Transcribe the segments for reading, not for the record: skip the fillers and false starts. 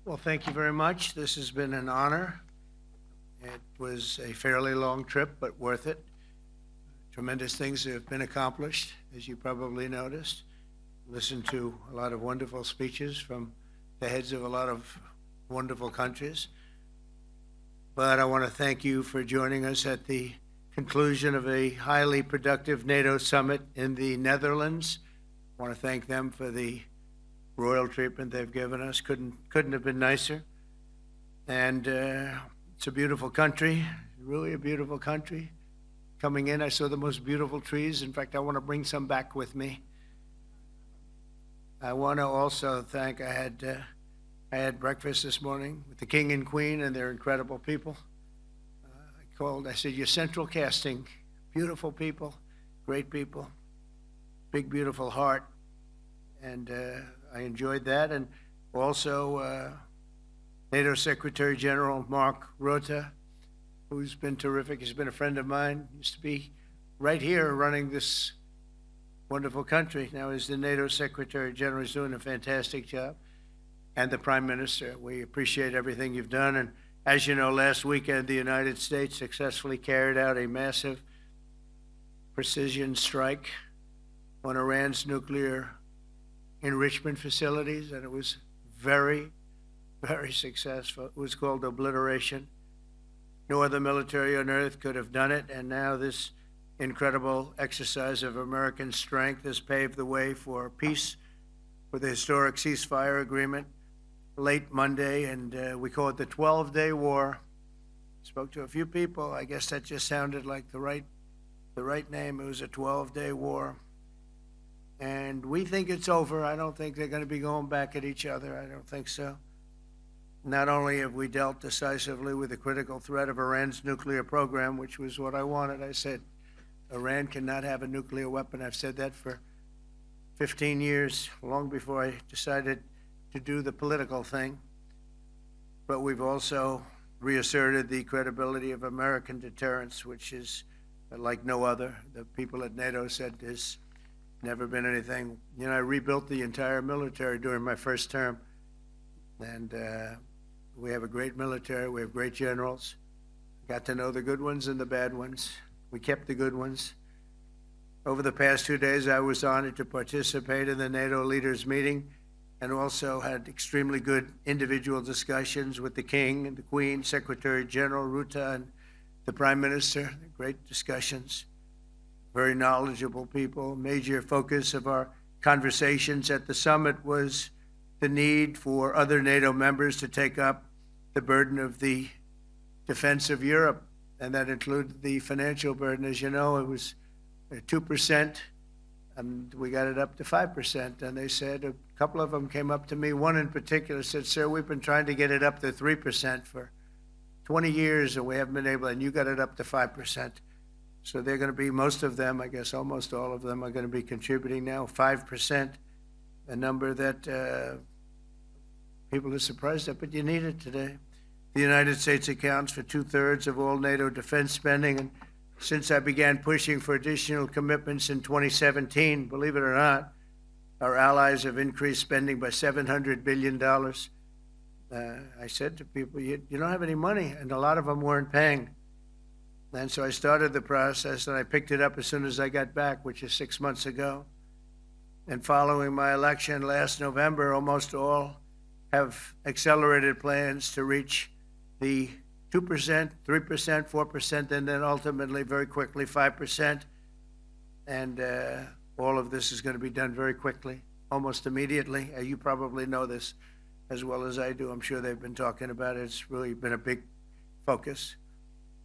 Well, thank you very much. This has been an honor. It was a fairly long trip, but worth it. Tremendous things have been accomplished, as you probably noticed. Listened to a lot of wonderful speeches from the heads of a lot of wonderful countries. But I want to thank you for joining us at the conclusion of a highly productive NATO summit in the Netherlands. I want to thank them for the royal treatment they've given us. Couldn't have been nicer. And it's a beautiful country, really a beautiful country. Coming in, I saw the most beautiful trees. In fact, I want to bring some back with me. I want to also thank, I had breakfast this morning with the King and Queen, and they're incredible people. I said, you're central casting, beautiful people, great people, big, beautiful heart. And I enjoyed that. And also NATO Secretary General Mark Rutte, who's been terrific. He's been a friend of mine, used to be right here running this wonderful country. Now he's the NATO Secretary General. He's doing a fantastic job. And the Prime Minister, we appreciate everything you've done. And as you know, last weekend, the United States successfully carried out a massive precision strike on Iran's nuclear enrichment facilities, and it was very, very successful. It was called obliteration. No other military on earth could have done it, and now this incredible exercise of American strength has paved the way for peace with a historic ceasefire agreement late Monday, and we call it the 12-day war. Spoke to a few people. I guess that just sounded like the right name. It was a 12-day war. And we think it's over. I don't think they're going to be going back at each other. I don't think so. Not only have we dealt decisively with the critical threat of Iran's nuclear program, which was what I wanted. I said, Iran cannot have a nuclear weapon. I've said that for 15 years, long before I decided to do the political thing. But we've also reasserted the credibility of American deterrence, which is like no other. The people at NATO said there's never been anything. You know, I rebuilt the entire military during my first term. And we have a great military. We have great generals. Got to know the good ones and the bad ones. We kept the good ones. Over the past 2 days, I was honored to participate in the NATO leaders meeting and also had extremely good individual discussions with the King and the Queen, Secretary General Rutte, and the Prime Minister. Great discussions. Very knowledgeable people. Major focus of our conversations at the summit was the need for other NATO members to take up the burden of the defense of Europe, and that included the financial burden. As you know, it was 2%, and we got it up to 5%. And they said, a couple of them came up to me, one in particular said, sir, we've been trying to get it up to 3% for 20 years, and we haven't been able, and you got it up to 5%. So they're going to be, most of them, I guess almost all of them, are going to be contributing now, 5%, a number that people are surprised at, but you need it today. The United States accounts for 2/3 of all NATO defense spending, and since I began pushing for additional commitments in 2017, believe it or not, our allies have increased spending by $700 billion. I said to people, you don't have any money, and a lot of them weren't paying. And so I started the process, and I picked it up as soon as I got back, which is 6 months ago. And following my election last November, almost all have accelerated plans to reach the 2%, 3%, 4%, and then ultimately, very quickly, 5%. And all of this is going to be done very quickly, almost immediately. You probably know this as well as I do. I'm sure they've been talking about it. It's really been a big focus.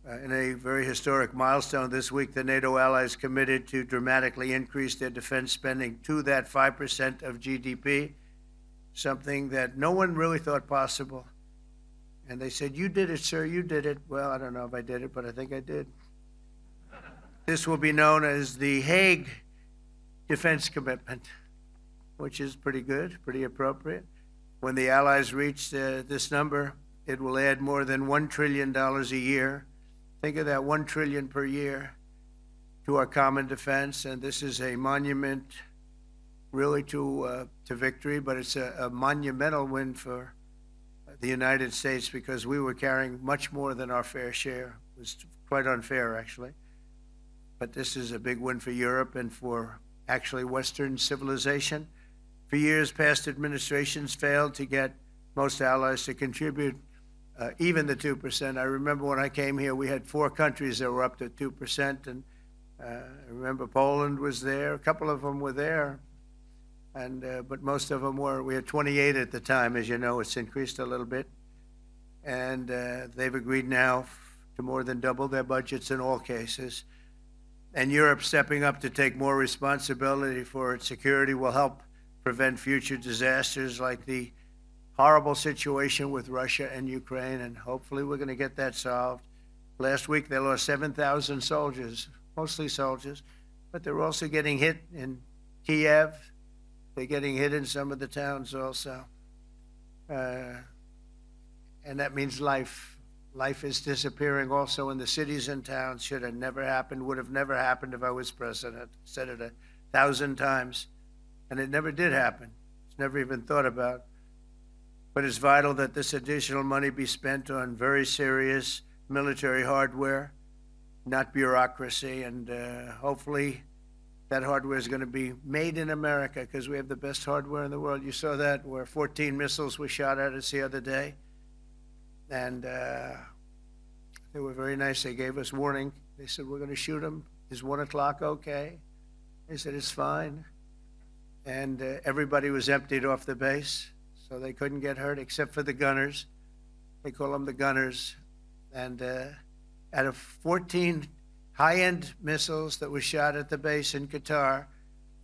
In a very historic milestone this week, the NATO allies committed to dramatically increase their defense spending to that 5% of GDP, something that no one really thought possible. And they said, you did it, sir, you did it. Well, I don't know if I did it, but I think I did. This will be known as the Hague defense commitment, which is pretty good, pretty appropriate. When the allies reach this number, it will add more than $1 trillion a year. Think of that, $1 trillion per year to our common defense. And this is a monument really to victory, but it's a monumental win for the United States because we were carrying much more than our fair share. It was quite unfair, actually. But this is a big win for Europe and for actually Western civilization. For years, past administrations failed to get most allies to contribute even the 2%. I remember when I came here, we had 4 countries that were up to 2%, and I remember Poland was there. A couple of them were there, and but most of them were. We had 28 at the time, as you know. It's increased a little bit, and they've agreed now to more than double their budgets in all cases. And Europe stepping up to take more responsibility for its security will help prevent future disasters like the horrible situation with Russia and Ukraine, and hopefully we're going to get that solved. Last week they lost 7,000 soldiers, mostly soldiers, but they're also getting hit in Kiev. They're getting hit in some of the towns also. And that means life. Life is disappearing also in the cities and towns. Should have never happened, would have never happened if I was president. Said it 1,000 times, and it never did happen. It's never even thought about. But it's vital that this additional money be spent on very serious military hardware, not bureaucracy, and hopefully that hardware is going to be made in America because we have the best hardware in the world. You saw that where 14 missiles were shot at us the other day, and they were very nice. They gave us warning. They said, we're going to shoot them. Is 1 o'clock okay? They said, it's fine. And everybody was emptied off the base, so they couldn't get hurt except for the gunners. They call them the gunners. And out of 14 high-end missiles that were shot at the base in Qatar,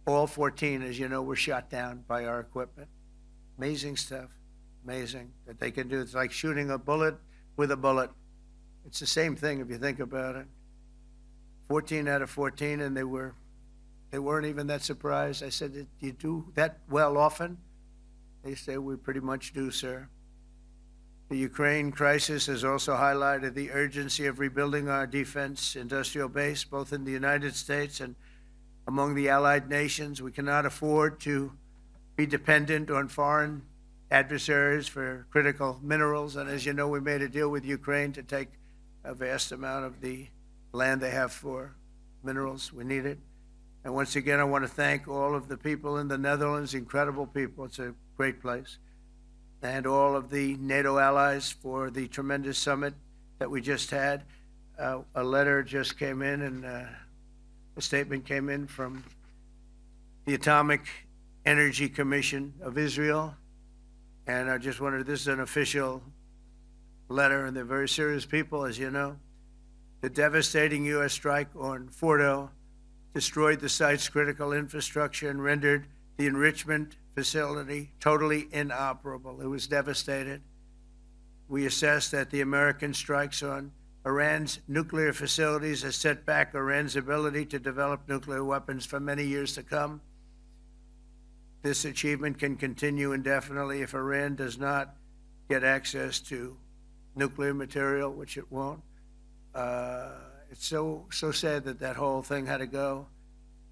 all 14, as you know, were shot down by our equipment. Amazing stuff. Amazing that they can do. It's like shooting a bullet with a bullet. It's the same thing if you think about it. 14 out of 14, and they weren't even that surprised. I said, do you do that well often? They say, we pretty much do, sir. The Ukraine crisis has also highlighted the urgency of rebuilding our defense industrial base, both in the United States and among the allied nations. We cannot afford to be dependent on foreign adversaries for critical minerals. And as you know, we made a deal with Ukraine to take a vast amount of the land they have for minerals. We need it. And once again, I want to thank all of the people in the Netherlands, incredible people. It's a great place. And all of the NATO allies for the tremendous summit that we just had. A letter just came in, and a statement came in from the Atomic Energy Commission of Israel. And I just wanted, this is an official letter, and they're very serious people, as you know. The devastating U.S. strike on Fordo destroyed the site's critical infrastructure and rendered the enrichment facility totally inoperable. It was devastated. We assess that the American strikes on Iran's nuclear facilities has set back Iran's ability to develop nuclear weapons for many years to come. This achievement can continue indefinitely if Iran does not get access to nuclear material, which it won't. It's so sad that that whole thing had to go.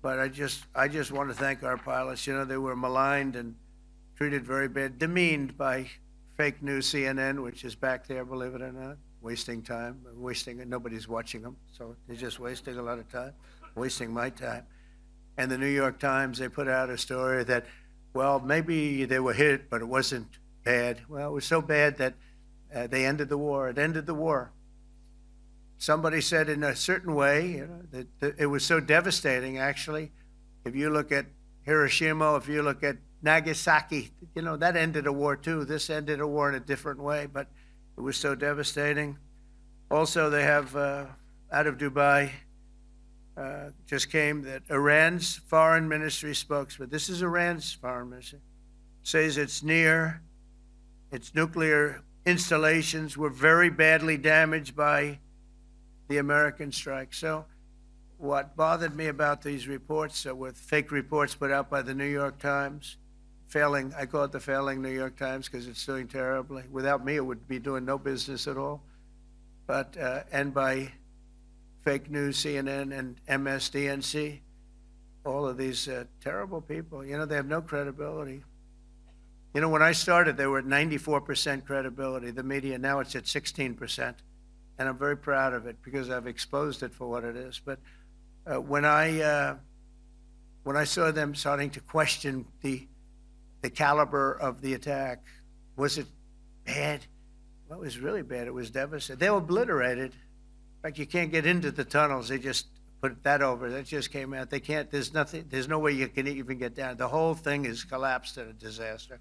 But I just want to thank our pilots. You know, they were maligned and treated very bad, demeaned by fake news CNN, which is back there, believe it or not, wasting time, nobody's watching them, so they're just wasting a lot of time, wasting my time. And the New York Times, they put out a story that, well, maybe they were hit, but it wasn't bad. Well, it was so bad that they ended the war. It ended the war. Somebody said in a certain way, you know, that it was so devastating, actually. If you look at Hiroshima, if you look at Nagasaki, you know, that ended a war too. This ended a war in a different way, but it was so devastating. Also, they have, out of Dubai, just came that Iran's foreign ministry spokesman, this is Iran's foreign ministry, says its nuclear installations were very badly damaged by the American strike. So what bothered me about these reports with fake reports put out by the New York Times, failing, I call it the failing New York Times because it's doing terribly. Without me, it would be doing no business at all. But, and by fake news, CNN and MSDNC, all of these terrible people, you know, they have no credibility. You know, when I started, they were at 94% credibility, the media. Now it's at 16%. And I'm very proud of it because I've exposed it for what it is. But when I saw them starting to question the caliber of the attack, was it bad? Well, it was really bad. It was devastating. They were obliterated. In fact, you can't get into the tunnels. They just put that over. That just came out. They can't, there's nothing, there's no way you can even get down. The whole thing is collapsed in a disaster.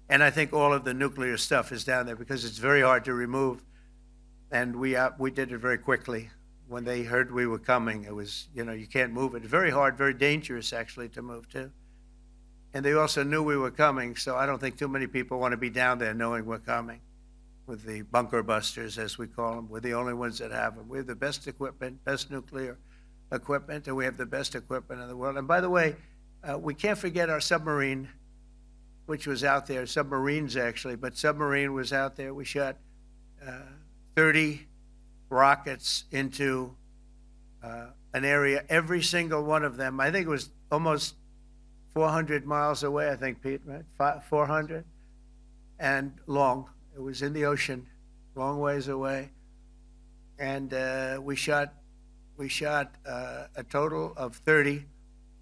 And I think all of the nuclear stuff is down there because it's very hard to remove. And we did it very quickly. When they heard we were coming, it was, you know, you can't move it. It's very hard, very dangerous actually to move too. And they also knew we were coming, so I don't think too many people want to be down there knowing we're coming. With the bunker busters, as we call them, we're the only ones that have them. We have the best equipment, best nuclear equipment, and we have the best equipment in the world. And by the way, we can't forget our submarine, which was out there, submarines actually, but submarine was out there. We shot 30 rockets into an area, every single one of them. I think it was almost 400 miles away, I think, Pete, right? 400, and long. It was in the ocean, long ways away. And we shot a total of 30.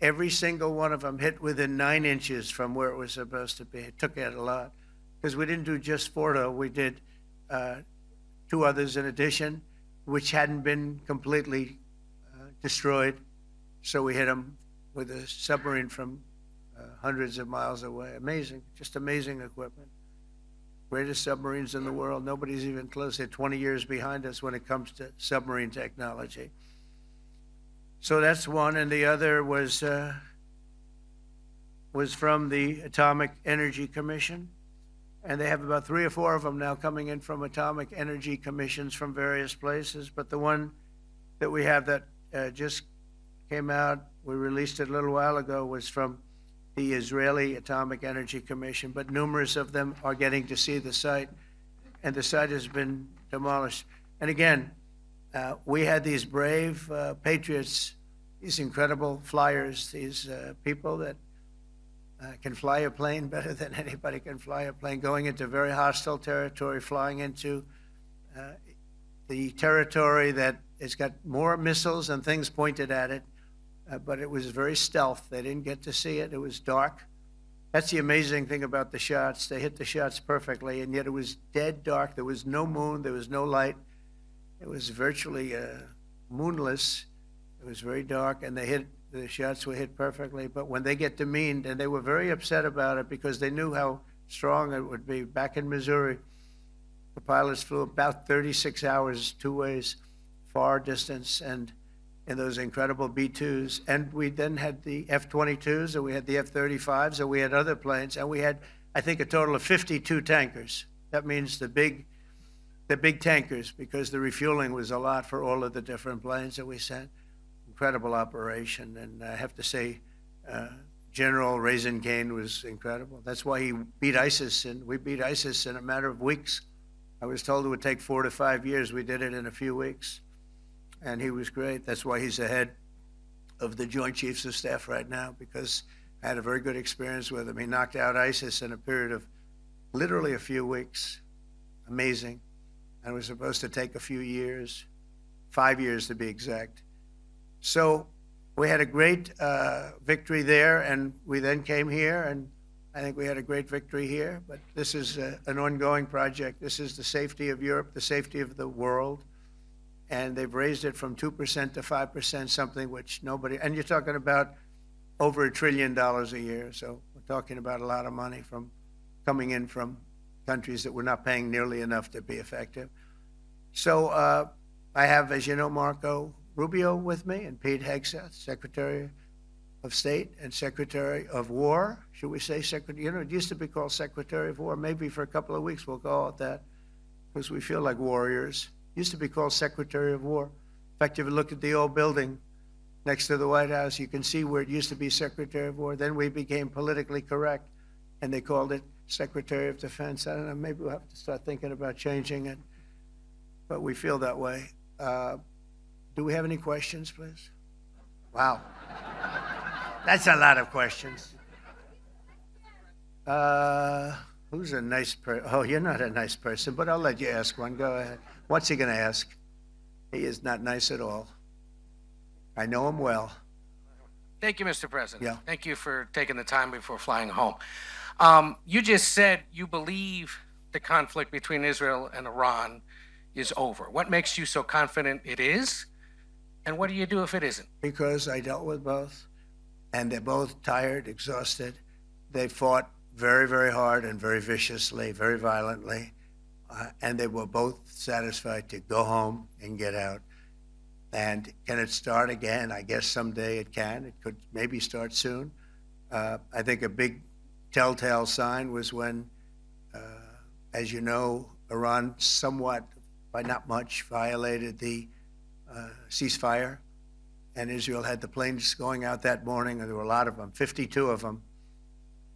Every single one of them hit within 9 inches from where it was supposed to be. It took out a lot because we didn't do just 4, though. We did 2 others in addition, which hadn't been completely destroyed. So we hit them with a submarine from hundreds of miles away. Amazing, just amazing equipment. Greatest submarines in the world. Nobody's even close. They're 20 years behind us when it comes to submarine technology. So that's one, and the other was from the Atomic Energy Commission, and they have about 3 or 4 of them now coming in from atomic energy commissions from various places. But the one that we have that just came out, we released it a little while ago, was from the Israeli Atomic Energy Commission, but numerous of them are getting to see the site, and the site has been demolished. And again, we had these brave patriots, these incredible flyers, these people that can fly a plane better than anybody can fly a plane, going into very hostile territory, flying into the territory that has got more missiles and things pointed at it. But it was very stealth. They didn't get to see it. It was dark. That's the amazing thing about the shots. They hit the shots perfectly, and yet it was dead dark. There was no moon. There was no light. It was virtually moonless. It was very dark, and the shots were hit perfectly. But when they get demeaned, and they were very upset about it because they knew how strong it would be. Back in Missouri, the pilots flew about 36 hours, 2 ways, far distance, and in those incredible B-2s. And we then had the F-22s, and we had the F-35s, and we had other planes, and we had, I think, a total of 52 tankers. That means the big tankers, because the refueling was a lot for all of the different planes that we sent. Incredible operation, and I have to say, General Raisin Kane was incredible. That's why he beat ISIS, and we beat ISIS in a matter of weeks. I was told it would take 4 to 5 years. We did it in a few weeks. And he was great. That's why he's the head of the Joint Chiefs of Staff right now, because I had a very good experience with him. He knocked out ISIS in a period of literally a few weeks. Amazing. And it was supposed to take a few years, 5 years to be exact. So we had a great victory there, and we then came here, and I think we had a great victory here. But this is an ongoing project. This is the safety of Europe, the safety of the world. And they've raised it from 2% to 5%, something which nobody, and you're talking about over $1 trillion a year. So we're talking about a lot of money from coming in from countries that were not paying nearly enough to be effective. So I have, as you know, Marco Rubio with me, and Pete Hegseth, Secretary of State and Secretary of War. Should we say Secretary? You know, it used to be called Secretary of War. Maybe for a couple of weeks we'll call it that, because we feel like warriors. Used to be called Secretary of War. In fact, if you look at the old building next to the White House, you can see where it used to be Secretary of War. Then we became politically correct, and they called it Secretary of Defense. I don't know, maybe we'll have to start thinking about changing it, but we feel that way. Do we have any questions, please? Wow. That's a lot of questions. Who's a nice person? Oh, you're not a nice person, but I'll let you ask one. Go ahead. What's he going to ask? He is not nice at all. I know him well. Thank you, Mr. President. Yeah. Thank you for taking the time before flying home. You just said you believe the conflict between Israel and Iran is over. What makes you so confident it is? And what do you do if it isn't? Because I dealt with both, and they're both tired, exhausted. They fought very, very hard and very viciously, very violently, and they were both satisfied to go home and get out. And can it start again? I guess someday it can. It could maybe start soon. I think a big telltale sign was when, as you know, Iran somewhat, by not much, violated the ceasefire, and Israel had the planes going out that morning, and there were a lot of them, 52 of them.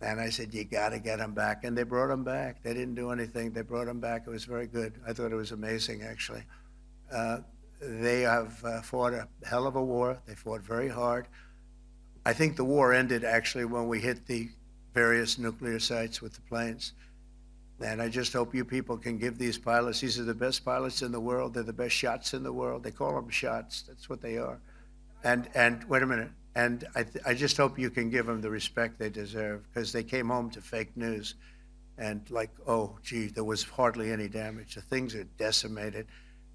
And I said, you got to get them back. And they brought them back. They didn't do anything. They brought them back. It was very good. I thought it was amazing, actually. They have fought a hell of a war. They fought very hard. I think the war ended, actually, when we hit the various nuclear sites with the planes. And I just hope you people can give these pilots, these are the best pilots in the world. They're the best shots in the world. They call them shots. That's what they are. And wait a minute. And I just hope you can give them the respect they deserve, because they came home to fake news. And like, oh, gee, there was hardly any damage. The things are decimated.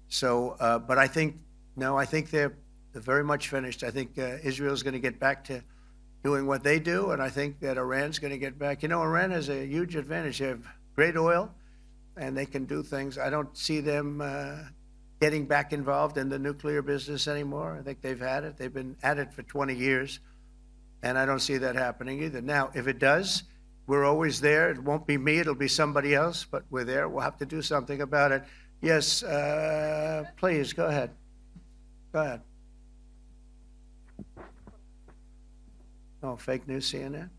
So, but I think, no, I think they're very much finished. I think Israel's going to get back to doing what they do. And I think that Iran's going to get back. You know, Iran has a huge advantage. They have great oil, and they can do things. I don't see them getting back involved in the nuclear business anymore. I think they've had it. They've been at it for 20 years, and I don't see that happening either. Now, if it does, we're always there. It won't be me. It'll be somebody else, but we're there. We'll have to do something about it. Yes, please, go ahead. Go ahead. Oh, fake news, CNN?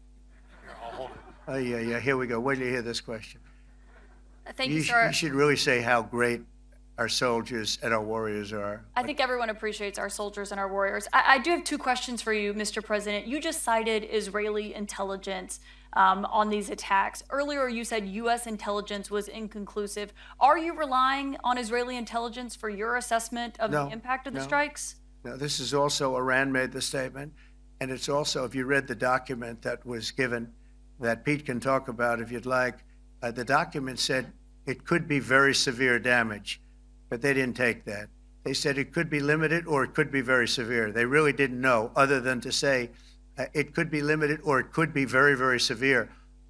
Oh, yeah, here we go. Wait till you hear this question. Thank you, sir. You should really say how great our soldiers and our warriors are. I think everyone appreciates our soldiers and our warriors. I do have two questions for you, Mr. President. You just cited Israeli intelligence on these attacks. Earlier, you said U.S. intelligence was inconclusive. Are you relying on Israeli intelligence for your assessment of the impact of the strikes? No, this is also, Iran made the statement, and it's also, if you read the document that was given, that Pete can talk about if you'd like, the document said it could be very severe damage, but they didn't take that. They said it could be limited or it could be very severe. They really didn't know, other than to say it could be limited or it could be very, very severe.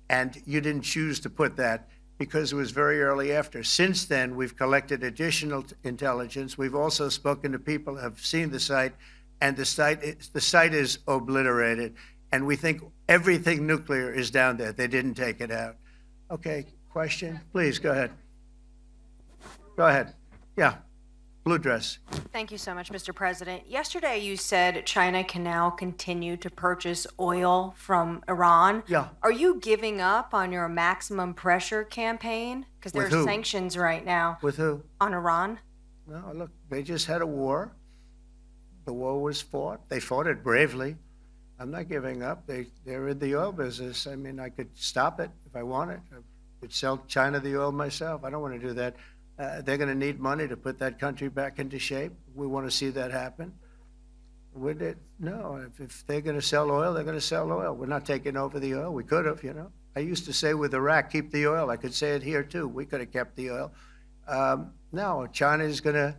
And you didn't choose to put that because it was very early after. Since then, we've collected additional intelligence. We've also spoken to people who have seen the site, and the site is obliterated. And we think everything nuclear is down there. They didn't take it out. Okay, question? Please, go ahead. Go ahead. Yeah, blue dress. Thank you so much, Mr. President. Yesterday, you said China can now continue to purchase oil from Iran. Yeah. Are you giving up on your maximum pressure campaign? Because there are sanctions right now. With who? On Iran. No, look, they just had a war. The war was fought. They fought it bravely. I'm not giving up. They're in the oil business. I mean, I could stop it if I wanted. I could sell China the oil myself. I don't want to do that. They're going to need money to put that country back into shape. We want to see that happen. Would it? No. If they're going to sell oil, they're going to sell oil. We're not taking over the oil. We could have, you know. I used to say with Iraq, keep the oil. I could say it here, too. We could have kept the oil. No, China is going to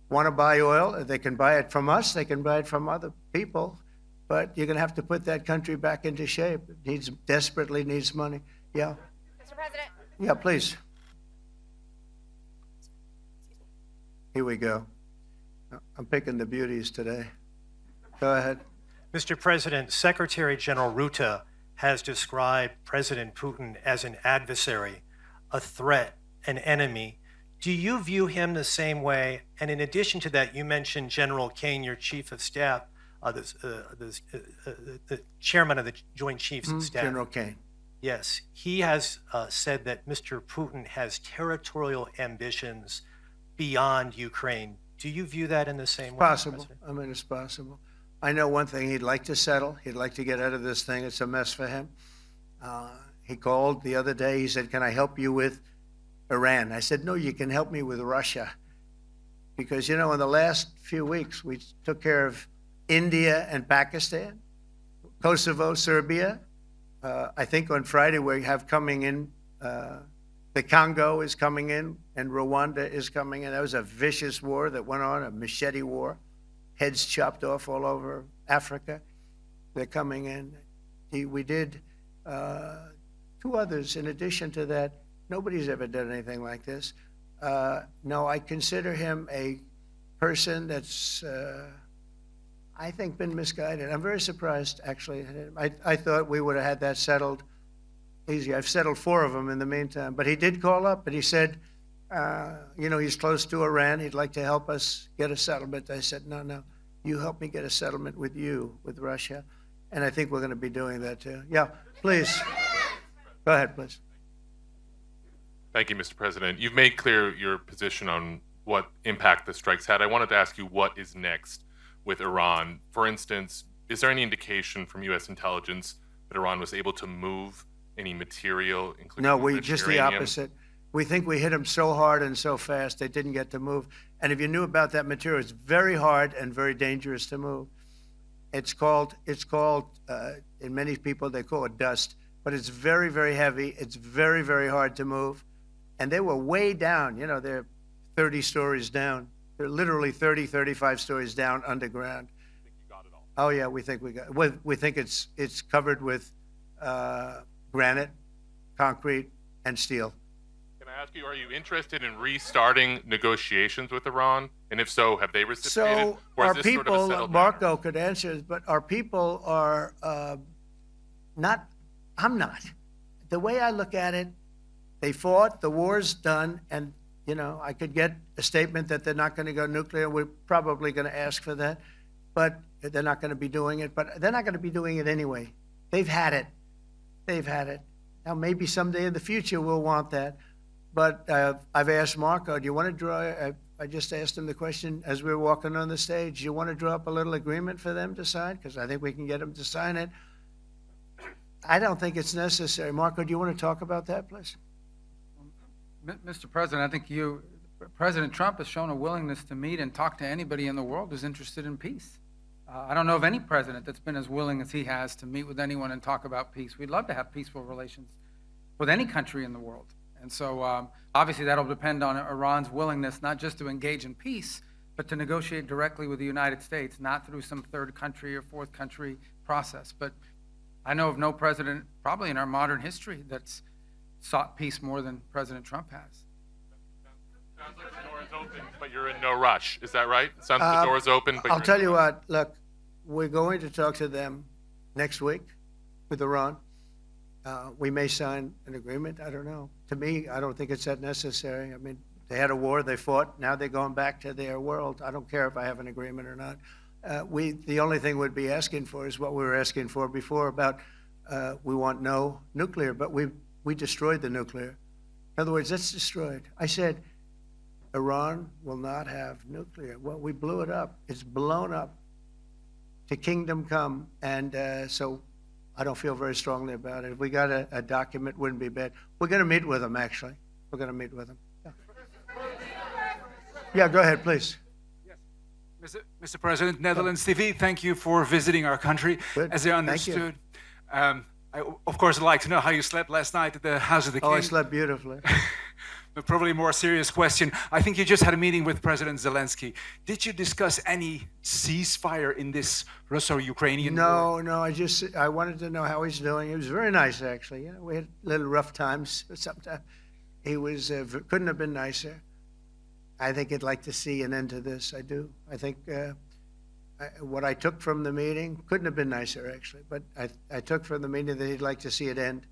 want to buy oil. They can buy it from us. They can buy it from other people. But you're going to have to put that country back into shape. It desperately needs money. Yeah. Mr. President. Yeah, please. Here we go. I'm picking the beauties today. Go ahead. Mr. President, Secretary General Rutte has described President Putin as an adversary, a threat, an enemy. Do you view him the same way? And in addition to that, you mentioned General Kane, your chief of staff, the chairman of the Joint Chiefs of Staff. General Kane. Yes, he has said that Mr. Putin has territorial ambitions beyond Ukraine. Do you view that in the same way? Possible. I mean, it's possible. I know one thing. He'd like to settle. He'd like to get out of this thing. It's a mess for him. He called the other day. He said, "Can I help you with Iran?" I said, "No, you can help me with Russia." Because, in the last few weeks, we took care of India and Pakistan, Kosovo, Serbia. I think on Friday we have coming in, the Congo is coming in, and Rwanda is coming in. That was a vicious war that went on, a machete war, heads chopped off all over Africa. They're coming in. We did 2 others in addition to that. Nobody's ever done anything like this. No, I consider him a person that's, I think, been misguided. I'm very surprised, actually. I thought we would have had that settled easy. I've settled 4 of them in the meantime. But he did call up, and he said, he's close to Iran. He'd like to help us get a settlement. I said, no, you help me get a settlement with Russia. And I think we're going to be doing that, too. Yeah, please. Go ahead, please. Thank you, Mr. President. You've made clear your position on what impact the strikes had. I wanted to ask you what is next with Iran. For instance, is there any indication from U.S. intelligence that Iran was able to move any material, including No, just the opposite. We think we hit them so hard and so fast they didn't get to move. And if you knew about that material, it's very hard and very dangerous to move. It's called, in many people they call it dust, but it's very, very heavy. It's very, very hard to move. And they were way down. They're 30 stories down. They're literally 30, 35 stories down underground. I think you got it all. Oh yeah, we think we got. We think it's covered with granite, concrete, and steel. Can I ask you, are you interested in restarting negotiations with Iran? And if so, have they reciprocated? So Or is our this sort of a people, settled Marco matter? could answer, but our people are not. I'm not. The way I look at it, they fought. The war's done, and I could get a statement that they're not going to go nuclear. We're probably going to ask for that, but they're not going to be doing it. But they're not going to be doing it anyway. They've had it. They've had it. Now, maybe someday in the future we'll want that. But I've asked Marco, do you want to draw, I just asked him the question as we were walking on the stage, do you want to draw up a little agreement for them to sign? Because I think we can get them to sign it. I don't think it's necessary. Marco, do you want to talk about that, please? Mr. President, I think President Trump has shown a willingness to meet and talk to anybody in the world who's interested in peace. I don't know of any president that's been as willing as he has to meet with anyone and talk about peace. We'd love to have peaceful relations with any country in the world. And so obviously that'll depend on Iran's willingness not just to engage in peace, but to negotiate directly with the United States, not through some third country or fourth country process. But I know of no president, probably in our modern history, that's sought peace more than President Trump has. Sounds like the door is open, but you're in no rush. Is that right? It sounds like the door is open, but I'll you're tell in you no rush. what, look, we're going to talk to them next week with Iran. We may sign an agreement. I don't know. To me, I don't think it's that necessary. I mean, they had a war, they fought. Now they're going back to their world. I don't care if I have an agreement or not. The only thing we'd be asking for is what we were asking for before about we want no nuclear, but we destroyed the nuclear. In other words, it's destroyed. I said, Iran will not have nuclear. Well, we blew it up. It's blown up to kingdom come. And so I don't feel very strongly about it. If we got a document, wouldn't be bad. We're going to meet with them, actually. We're going to meet with them. Yeah, go ahead, please. Mr. President, Netherlands TV, thank you for visiting our country. Good. As I Thank you. understood, I, of course, would like to know how you slept last night at the House of the King. Oh, I slept beautifully. But probably a more serious question. I think you just had a meeting with President Zelensky. Did you discuss any ceasefire in this Russo-Ukrainian war? No, I wanted to know how he's doing. He was very nice, actually. We had little rough times sometimes. He was couldn't have been nicer. I think he'd like to see an end to this. I do. I think what I took from the meeting couldn't have been nicer, actually. But I took from the meeting that he'd like to see it end.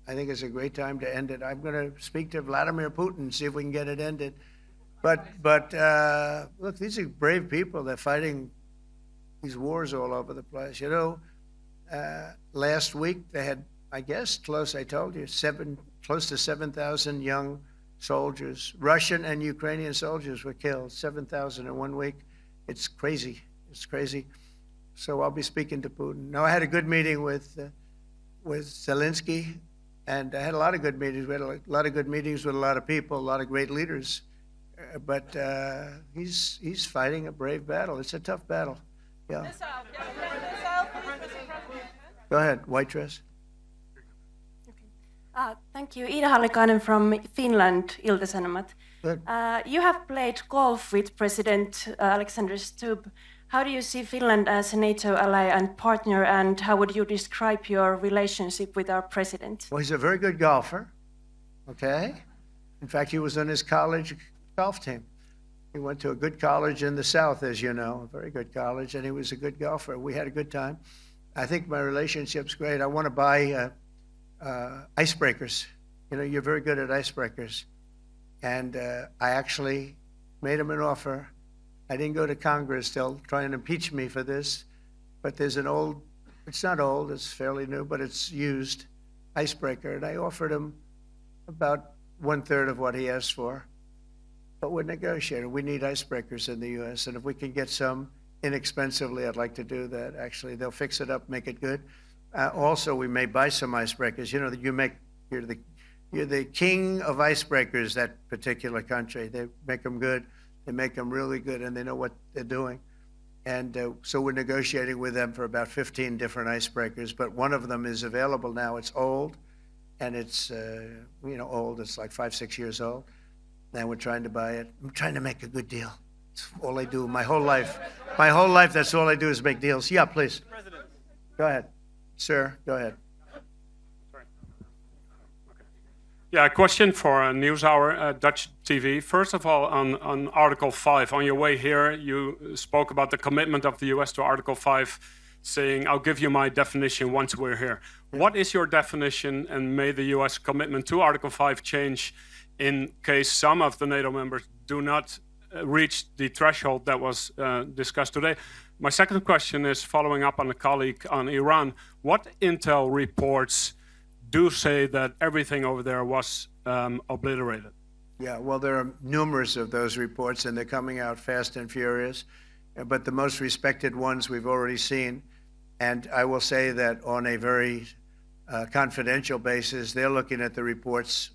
I think it's a great time to end it. I'm going to speak to Vladimir Putin and see if we can get it ended. But look, these are brave people. They're fighting these wars all over the place. Last week they had, I guess, I told you, close to 7,000 young soldiers, Russian and Ukrainian soldiers were killed, 7,000 in 1 week. It's crazy. It's crazy. So I'll be speaking to Putin. No, I had a good meeting with Zelensky. And I had a lot of good meetings. We had a lot of good meetings with a lot of people, a lot of great leaders. But he's fighting a brave battle. It's a tough battle. Yeah. Go ahead, white dress. Thank you. Ida Hallikainen from Finland, Ilta-Sanomat. Good. You have played golf with President Alexander Stubb. How do you see Finland as a NATO ally and partner, and how would you describe your relationship with our president? Well, he's a very good golfer, okay? In fact, he was on his college golf team. He went to a good college in the South, as you know, a very good college, and he was a good golfer. We had a good time. I think my relationship's great. I want to buy icebreakers. You know, you're very good at icebreakers. And I actually made him an offer. I didn't go to Congress. They'll try and impeach me for this. But there's an old, it's not old, it's fairly new, but it's used icebreaker. And I offered him about 1/3 of what he asked for. But we're negotiating. We need icebreakers in the U.S. And if we can get some inexpensively, I'd like to do that. Actually, they'll fix it up, make it good. Also, we may buy some icebreakers. You know that you're the king of icebreakers, that particular country. They make them good. They make them really good, and they know what they're doing. And so we're negotiating with them for about 15 different icebreakers, but one of them is available now. It's old, and it's, old. It's like 5-6 years old. And we're trying to buy it. I'm trying to make a good deal. It's all I do my whole life. My whole life, that's all I do is make deals. Yeah, please. Go ahead. Sir, go ahead. Yeah, a question for NewsHour, Dutch TV. First of all, on Article 5, on your way here, you spoke about the commitment of the US to Article 5, saying, I'll give you my definition once we're here. What is your definition, and may the US commitment to Article 5 change in case some of the NATO members do not reach the threshold that was discussed today? My second question is following up on a colleague on Iran. What intel reports do say that everything over there was obliterated? Yeah, well, there are numerous of those reports, and they're coming out fast and furious. But the most respected ones we've already seen. And I will say that on a very confidential basis, they're looking at the reports,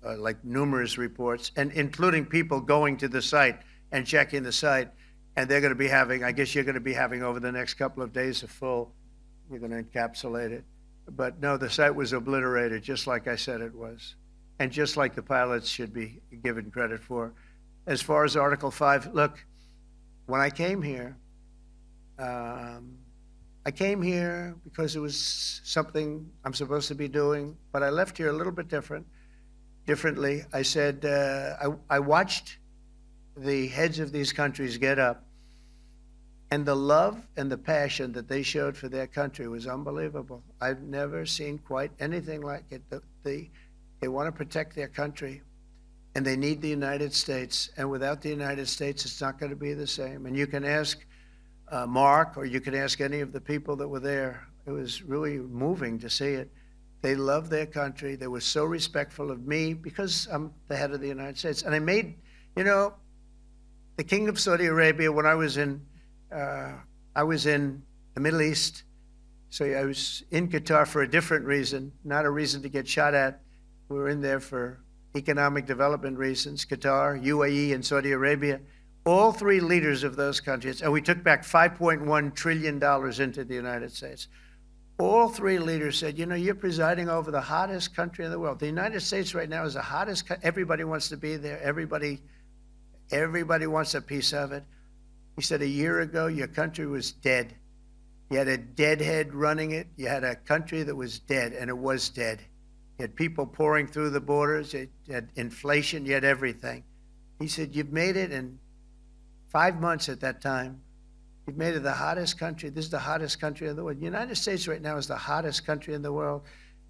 like numerous reports, and including people going to the site and checking the site. And they're going to be having, I guess you're going to be having over the next couple of days you're going to encapsulate it. But no, the site was obliterated, just like I said it was. And just like the pilots should be given credit for. As far as Article 5, look, when I came here because it was something I'm supposed to be doing, but I left here a little bit differently. I said, I watched the heads of these countries get up, and the love and the passion that they showed for their country was unbelievable. I've never seen quite anything like it. They want to protect their country, and they need the United States. And without the United States, it's not going to be the same. And you can ask Mark, or you can ask any of the people that were there. It was really moving to see it. They love their country. They were so respectful of me because I'm the head of the United States. And I made, the King of Saudi Arabia, when I was in the Middle East, so I was in Qatar for a different reason, not a reason to get shot at. We were in there for economic development reasons, Qatar, UAE, and Saudi Arabia. All three leaders of those countries, and we took back $5.1 trillion into the United States. All three leaders said, you're presiding over the hottest country in the world. The United States right now is the hottest country. Everybody wants to be there. Everybody wants a piece of it. He said, a year ago, your country was dead. You had a deadhead running it. You had a country that was dead, and it was dead. You had people pouring through the borders. You had inflation. You had everything. He said, you've made it in 5 months at that time. You've made it the hottest country. This is the hottest country in the world. The United States right now is the hottest country in the world.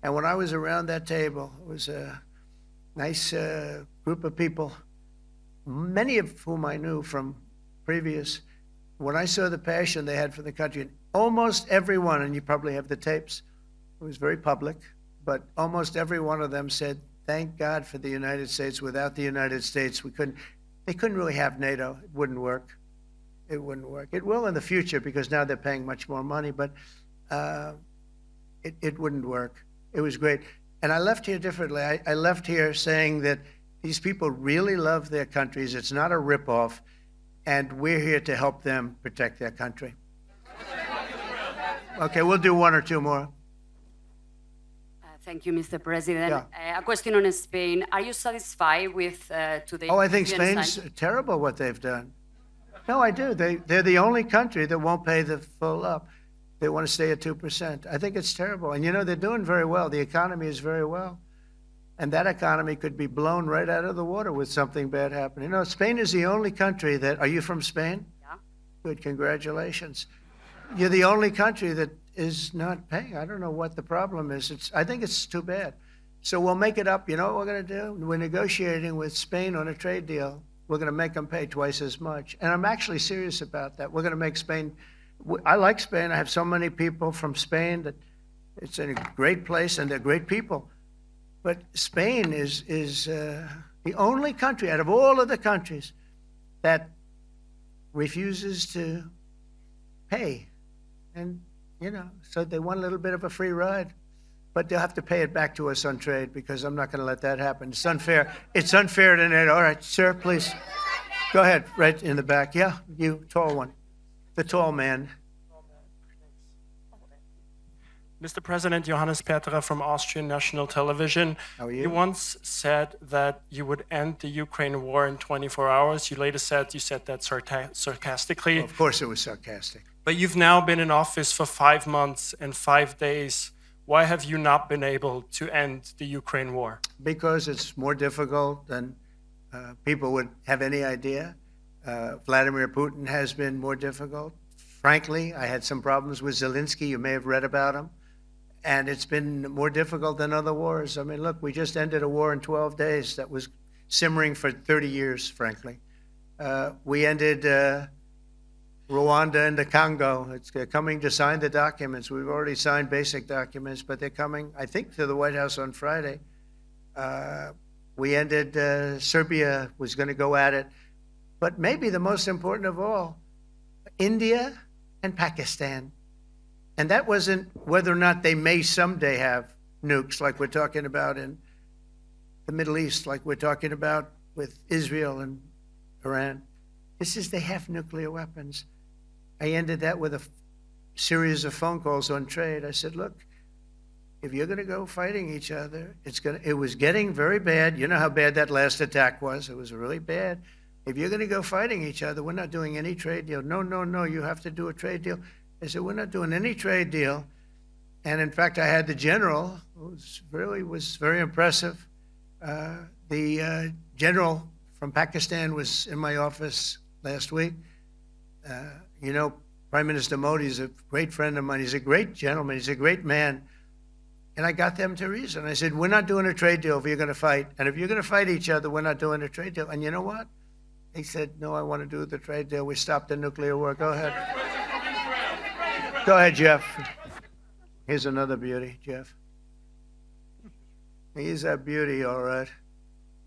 And when I was around that table, it was a nice group of people, many of whom I knew from previous. When I saw the passion they had for the country, and almost everyone, and you probably have the tapes, it was very public, but almost every one of them said, thank God for the United States. Without the United States, they couldn't really have NATO. It wouldn't work. It wouldn't work. It will in the future because now they're paying much more money, but it wouldn't work. It was great. And I left here differently. I left here saying that these people really love their countries. It's not a ripoff, and we're here to help them protect their country. Okay, we'll do one or two more. Thank you, Mr. President. Yeah. A question on Spain. Are you satisfied with today? Oh, I think Spain's terrible what they've done. No, I do. They're the only country that won't pay the full up. They want to stay at 2%. I think it's terrible. And you know, they're doing very well. The economy is very well. And that economy could be blown right out of the water with something bad happening. You know, Spain is the only country that, are you from Spain? Yeah. Good, congratulations. You're the only country that is not paying. I don't know what the problem is. I think it's too bad. So we'll make it up. You know what we're going to do? We're negotiating with Spain on a trade deal. We're going to make them pay twice as much. And I'm actually serious about that. We're going to make Spain, I like Spain. I have so many people from Spain that it's a great place and they're great people. But Spain is the only country out of all of the countries that refuses to pay. And, you know, so they want a little bit of a free ride. But they'll have to pay it back to us on trade because I'm not going to let that happen. It's unfair. It's unfair to NATO. All right, sir, please. Go ahead, right in the back. Yeah, you, tall one. The tall man. Mr. President, Johannes Petra from Austrian National Television. How are you? You once said that you would end the Ukraine war in 24 hours. You later said you said that sarcastically. Well, of course it was sarcastic. But you've now been in office for 5 months and 5 days. Why have you not been able to end the Ukraine war? Because it's more difficult than people would have any idea. Vladimir Putin has been more difficult. Frankly, I had some problems with Zelensky. You may have read about him. And it's been more difficult than other wars. I mean, look, we just ended a war in 12 days that was simmering for 30 years, frankly. We ended Rwanda and the Congo. They're coming to sign the documents. We've already signed basic documents, but they're coming, I think, to the White House on Friday. We ended, Serbia was going to go at it. But maybe the most important of all, India and Pakistan. And that wasn't whether or not they may someday have nukes like we're talking about in the Middle East, like we're talking about with Israel and Iran. This is they have nuclear weapons. I ended that with a series of phone calls on trade. I said, look, if you're going to go fighting each other, it was getting very bad. You know how bad that last attack was. It was really bad. If you're going to go fighting each other, we're not doing any trade deal. No, you have to do a trade deal. I said, we're not doing any trade deal. And in fact, I had the general, who was very impressive. The general from Pakistan was in my office last week. You know, Prime Minister Modi is a great friend of mine. He's a great gentleman. He's a great man. And I got them to reason. I said, we're not doing a trade deal if you're going to fight. And if you're going to fight each other, we're not doing a trade deal. And you know what? He said, no, I want to do the trade deal. We stopped the nuclear war. Go ahead. Go ahead, Jeff. Here's another beauty, Jeff. He's a beauty, all right.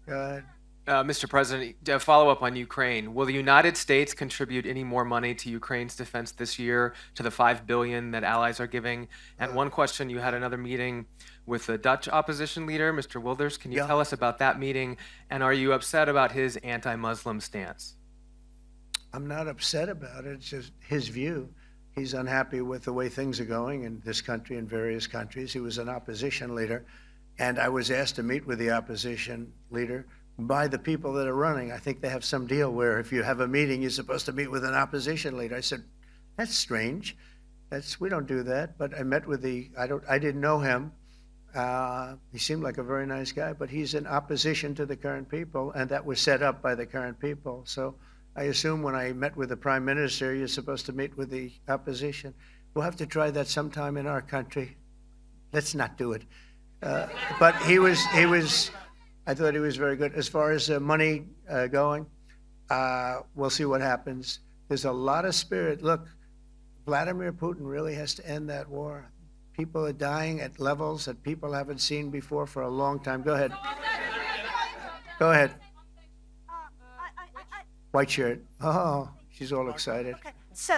Go ahead. Mr. President, a follow-up on Ukraine. Will the United States contribute any more money to Ukraine's defense this year to the $5 billion that allies are giving? And one question, you had another meeting with the Dutch opposition leader, Mr. Wilders. Can you tell us about that meeting? And are you upset about his anti-Muslim stance? I'm not upset about it. It's just his view. He's unhappy with the way things are going in this country and various countries. He was an opposition leader, and I was asked to meet with the opposition leader by the people that are running. I think they have some deal where if you have a meeting, you're supposed to meet with an opposition leader. I said, that's strange. We don't do that. But I met with I didn't know him. He seemed like a very nice guy, but he's in opposition to the current people, and that was set up by the current people. So I assume when I met with the Prime Minister, you're supposed to meet with the opposition. We'll have to try that sometime in our country. Let's not do it. But I thought he was very good. As far as money going, we'll see what happens. There's a lot of spirit. Look, Vladimir Putin really has to end that war. People are dying at levels that people haven't seen before for a long time. Go ahead. Go ahead. White shirt. Oh, she's all excited. Okay. So,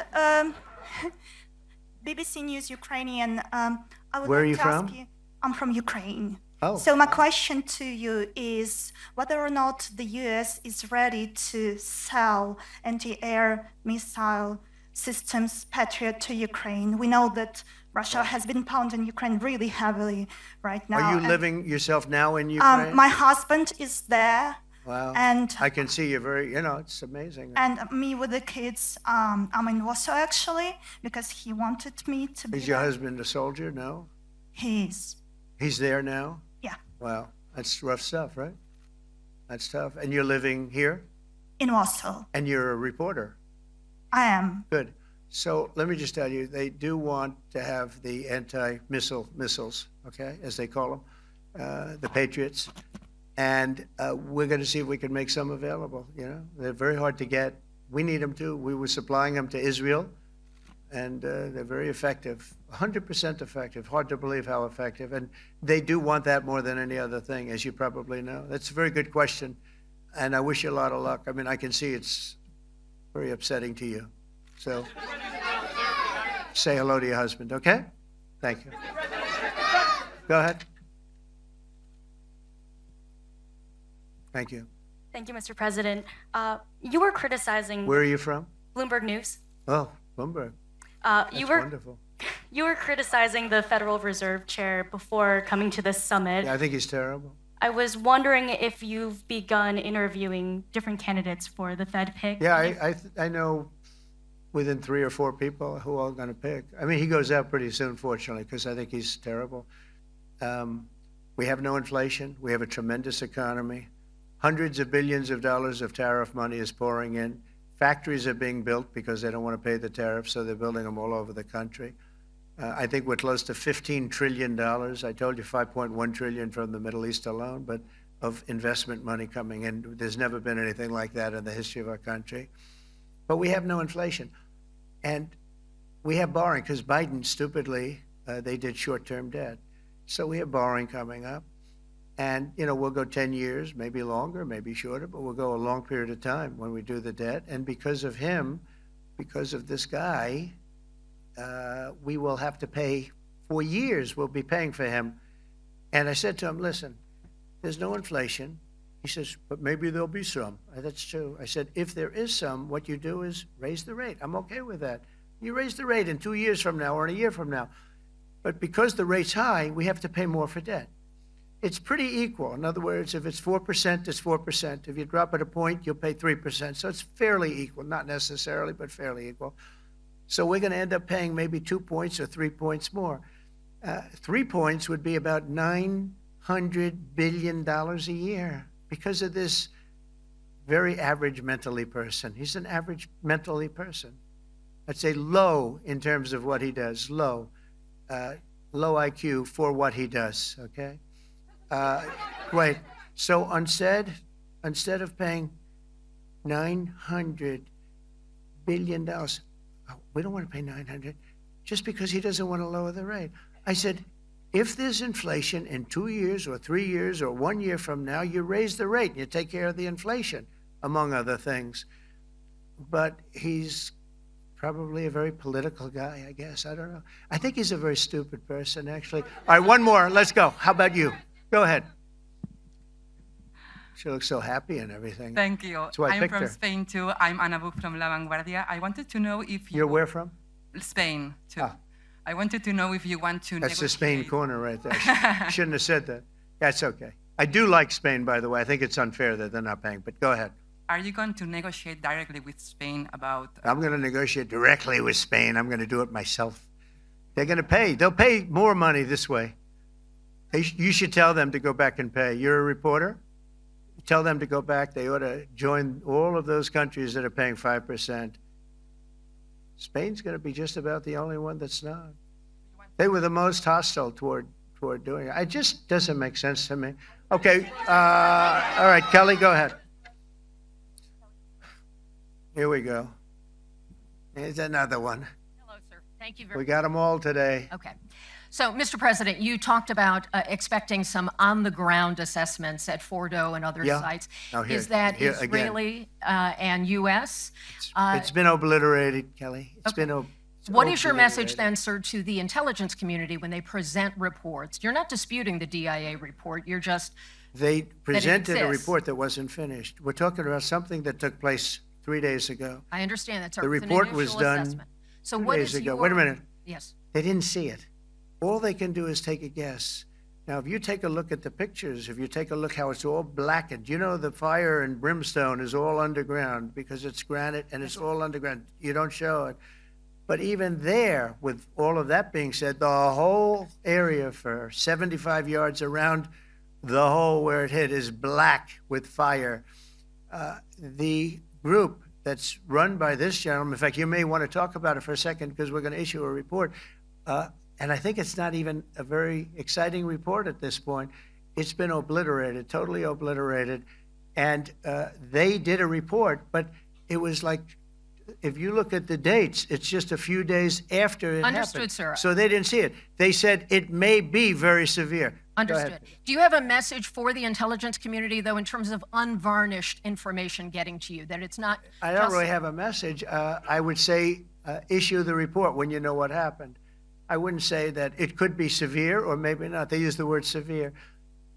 BBC News Ukrainian. I would Where are like you to from? ask you, I'm from Ukraine. Oh. So my question to you is whether or not the U.S. is ready to sell anti-air missile systems Patriot to Ukraine. We know that Russia has been pounding Ukraine really heavily right now. Are you and, living yourself now in Ukraine? my husband is there. Wow. And I can see you very, it's amazing. and me with the kids, I'm in Warsaw actually because he wanted me to be Is your there. husband a soldier? No? He's He's there now? yeah, Wow. That's rough stuff, right? That's tough. And you're living here? in Warsaw. And you're a reporter? I am. Good. So let me just tell you, they do want to have the missiles, okay, as they call them, the Patriots. And we're going to see if we can make some available, They're very hard to get. We need them too. We were supplying them to Israel, and they're very effective, 100% effective. Hard to believe how effective. And they do want that more than any other thing, as you probably know. That's a very good question, and I wish you a lot of luck. I mean, I can see it's very upsetting to you. So say hello to your husband, okay? Thank you. Go ahead. Thank you. Thank you, Mr. President. You were criticizing Where are you from? Bloomberg News. Oh, Bloomberg. That's Wonderful. You were criticizing the Federal Reserve Chair before coming to this summit. Yeah, I think he's terrible. I was wondering if you've begun interviewing different candidates for the Fed pick. Yeah, I know within 3 or 4 people who are going to pick. I mean, he goes out pretty soon, fortunately, because I think he's terrible. We have no inflation. We have a tremendous economy. Hundreds of billions of dollars of tariff money is pouring in. Factories are being built because they don't want to pay the tariffs, so they're building them all over the country. I think we're close to $15 trillion. I told you 5.1 trillion from the Middle East alone, but of investment money coming in. There's never been anything like that in the history of our country. But we have no inflation. And we have borrowing because Biden, stupidly, they did short-term debt. So we have borrowing coming up. And, we'll go 10 years, maybe longer, maybe shorter, but we'll go a long period of time when we do the debt. And because of him, because of this guy, we will have to pay for years. We'll be paying for him. And I said to him, listen, there's no inflation. He says, but maybe there'll be some. That's true. I said, if there is some, what you do is raise the rate. I'm okay with that. You raise the rate in 2 years from now or in a year from now. But because the rate's high, we have to pay more for debt. It's pretty equal. In other words, if it's 4%, it's 4%. If you drop it a point, you'll pay 3%. So it's fairly equal, not necessarily, but fairly equal. So we're going to end up paying maybe 2 points or 3 points more. 3 points would be about $900 billion a year because of this very average mentally person. He's an average mentally person. I'd say low in terms of what he does, low IQ for what he does, okay? Wait, so instead of paying $900 billion, we don't want to pay 900 just because he doesn't want to lower the rate. I said, if there's inflation in 2 years or 3 years or 1 year from now, you raise the rate and you take care of the inflation, among other things. But he's probably a very political guy, I guess. I don't know. I think he's a very stupid person, actually. All right, one more. Let's go. How about you? Go ahead. She looks so happy and everything. Thank you. That's why I I'm picked from her. Spain too. I'm Ana Buch from La Vanguardia. I wanted to know if You're where from? Spain too. Ah. I wanted to know if you want to That's the negotiate. Spain corner right there. Shouldn't have said that. That's okay. I do like Spain, by the way. I think it's unfair that they're not paying, but go ahead. Are you going to negotiate directly with Spain about? I'm going to negotiate directly with Spain. I'm going to do it myself. They're going to pay. They'll pay more money this way. You should tell them to go back and pay. You're a reporter? Tell them to go back. They ought to join all of those countries that are paying 5%. Spain's going to be just about the only one that's not. They were the most hostile toward doing it. It just doesn't make sense to me. Okay. All right, Kelly, go ahead. Here we go. Here's another one. Hello, sir. Thank you very We much. got them all today. Okay. So, Mr. President, you talked about expecting some on-the-ground assessments at Fordo and other Yeah. sites. Now here- Is that here again. Israeli and U.S.? It's been obliterated, Kelly. It's What is your message obliterated. then, sir, to the intelligence community when they present reports? You're not disputing the DIA report. You're just They presented a exists. report that wasn't finished. We're talking about something that took place 3 days ago. I understand that, sir. The It's an report was initial done assessment. So 2 what days is ago. your- Wait a minute. Yes. They didn't see it. All they can do is take a guess. Now, if you take a look at the pictures, if you take a look how it's all blackened, you know the fire and brimstone is all underground because it's granite and it's all underground. You don't show it. But even there, with all of that being said, the whole area for 75 yards around the hole where it hit is black with fire. The group that's run by this gentleman, in fact, you may want to talk about it for a second because we're going to issue a report. And I think it's not even a very exciting report at this point. It's been obliterated, totally obliterated. And they did a report, but it was like, if you look at the dates, it's just a few days after it Understood, happened. sir. So they didn't see it. They said it may be very severe. Go ahead. Understood. Do you have a message for the intelligence community, though, in terms of unvarnished information getting to you, that it's not I don't just- really have a message. I would say issue the report when you know what happened. I wouldn't say that it could be severe or maybe not. They use the word severe.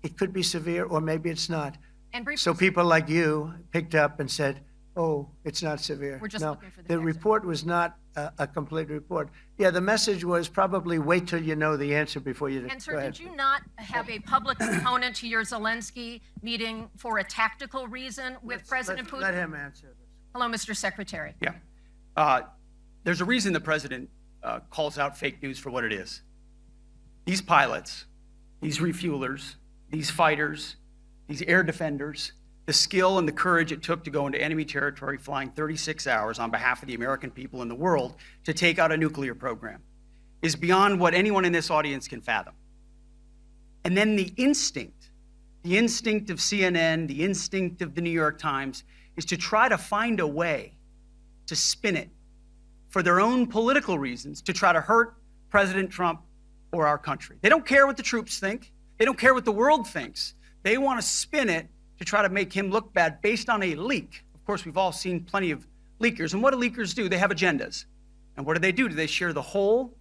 It could be severe or maybe it's not. And briefly, So people like you picked up and said, oh, it's not severe. We're just No, looking for the the exit. report was not a complete report. Yeah, the message was probably wait till you know the answer before you. And Go sir, ahead. did you not have a public component to your Zelensky meeting for a tactical reason with President Putin? Let him answer this. Hello, Mr. Secretary. Yeah. There's a reason the president calls out fake news for what it is. These pilots, these refuelers, these fighters, these air defenders, the skill and the courage it took to go into enemy territory flying 36 hours on behalf of the American people and the world to take out a nuclear program is beyond what anyone in this audience can fathom. And then the instinct of CNN, the instinct of the New York Times is to try to find a way to spin it for their own political reasons to try to hurt President Trump or our country. They don't care what the troops think. They don't care what the world thinks. They want to spin it to try to make him look bad based on a leak. Of course, we've all seen plenty of leakers. And what do leakers do? They have agendas. And what do? Do they share the whole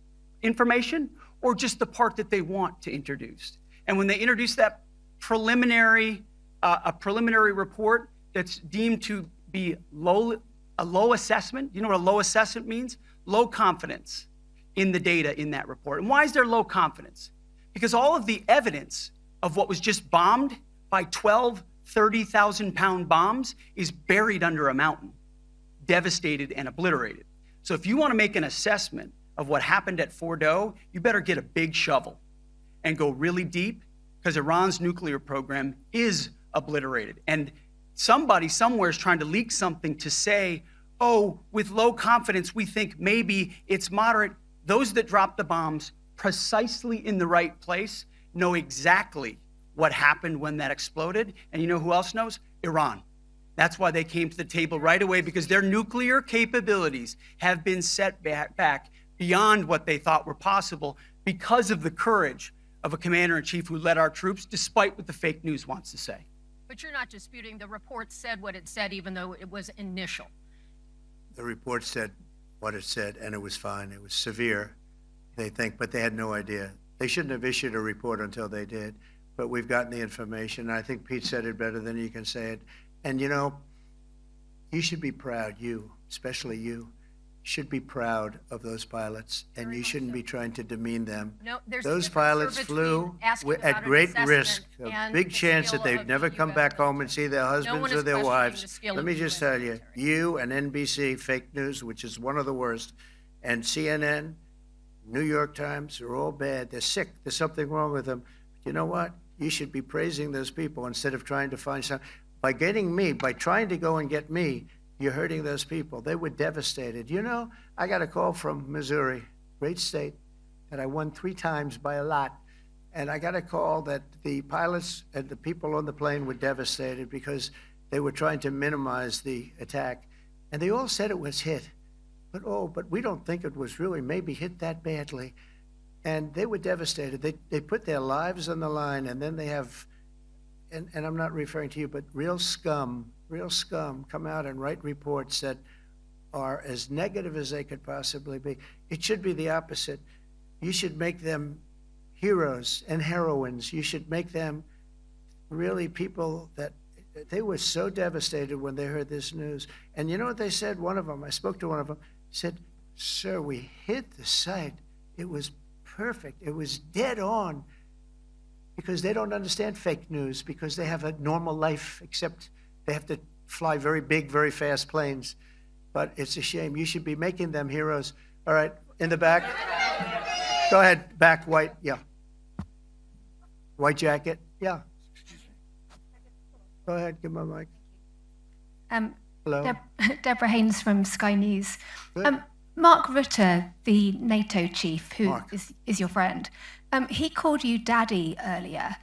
information or just the part that they want to introduce? And when they introduce that preliminary report that's deemed to be a low assessment, you know what a low assessment means? Low confidence in the data in that report. And why is there low confidence? Because all of the evidence of what was just bombed by 12 30,000-pound bombs is buried under a mountain, devastated and obliterated. So if you want to make an assessment of what happened at Fordo, you better get a big shovel and go really deep because Iran's nuclear program is obliterated. And somebody somewhere is trying to leak something to say, oh, with low confidence, we think maybe it's moderate. Those that dropped the bombs precisely in the right place know exactly what happened when that exploded. And you know who else knows? Iran. That's why they came to the table right away, because their nuclear capabilities have been set back beyond what they thought were possible because of the courage of a commander-in-chief who led our troops, despite what the fake news wants to say. But you're not disputing the report said what it said, even though it was initial. The report said what it said, and it was fine. It was severe, they think, but they had no idea. They shouldn't have issued a report until they did, but we've gotten the information. I think Pete said it better than you can say it. And you know, you should be proud, you, especially you, should be proud of those pilots, and you shouldn't be trying to demean them. No, there's a Those difference, pilots sir, flew between asking at about an great assessment risk, a and big the chance skill that they'd of never the come US back home and see their one husbands is or their questioning wives. the skill Let of me the just US tell you, you and NBC fake news, which is one of the worst, and CNN, New York Times are all bad. They're sick. There's something wrong with them. But you know what? You should be praising those people instead of trying to find some. By getting me, by trying to go and get me, you're hurting those people. They were devastated. You know, I got a call from Missouri, great state, that I won 3 times by a lot. And I got a call that the pilots and the people on the plane were devastated because they were trying to minimize the attack. And they all said it was hit. But we don't think it was really maybe hit that badly. And they were devastated. They put their lives on the line, and then they have, and I'm not referring to you, but real scum come out and write reports that are as negative as they could possibly be. It should be the opposite. You should make them heroes and heroines. You should make them really people that they were so devastated when they heard this news. And you know what they said? One of them, I spoke to one of them, said, "Sir, we hit the site. It was perfect. It was dead on." Because they don't understand fake news, because they have a normal life, except they have to fly very big, very fast planes. But it's a shame. You should be making them heroes. All right, in the back. Go ahead, back, white, yeah. White jacket, yeah. Go ahead, give my mic. Hello. Deborah Haynes from Sky News. Good. Mark Rutte, the NATO chief, who Mark. is your friend, he called you daddy earlier.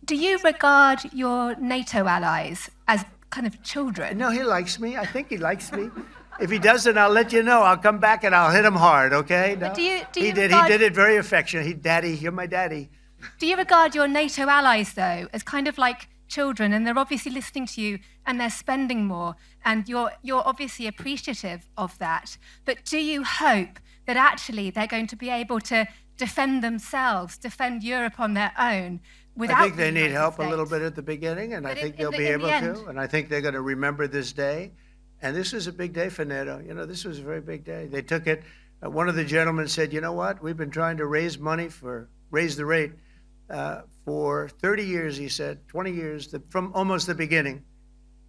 Do you regard your NATO allies as kind of children? No, he likes me. I think he likes me. If he doesn't, I'll let you know. I'll come back and I'll hit him hard, okay? No. But do you He regard- did it very affectionate. Daddy, you're my daddy. Do you regard your NATO allies, though, as kind of like children, and they're obviously listening to you and they're spending more, and you're obviously appreciative of that, but do you hope that actually they're going to be able to defend themselves, defend Europe on their own without I think they the need United help a little States? bit at the beginning, and I But think in they'll the- be in the able end- to, and I think they're going to remember this day. And this is a big day for NATO. You know, this was a very big day. They took it. One of the gentlemen said, "You know what? We've been trying to raise money raise the rate for 30 years," he said, 20 years, from almost the beginning.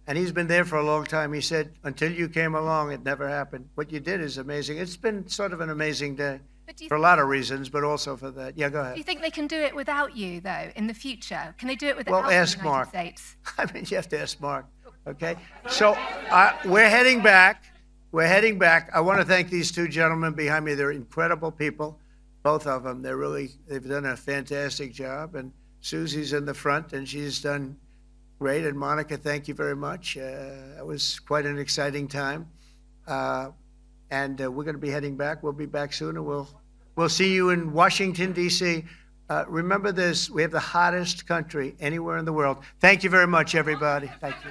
And he's been there for a long time. He said, "Until you came along, it never happened. What you did is amazing." It's been sort of an amazing day But do you for a lot of reasons, but also for that. Yeah, go Do you ahead. think they can do it without you, though, in the future? Can they do it without Well, the ask United Mark. States? I mean, you have to ask Mark, okay? So we're heading back. We're heading back. I want to thank these two gentlemen behind me. They're incredible people, both of them. They've done a fantastic job. And Susie's in the front, and she's done great. And Monica, thank you very much. It was quite an exciting time. And we're going to be heading back. We'll be back soon, and we'll see you in Washington, D.C. Remember this, we have the hottest country anywhere in the world. Thank you very much, everybody. Thank you.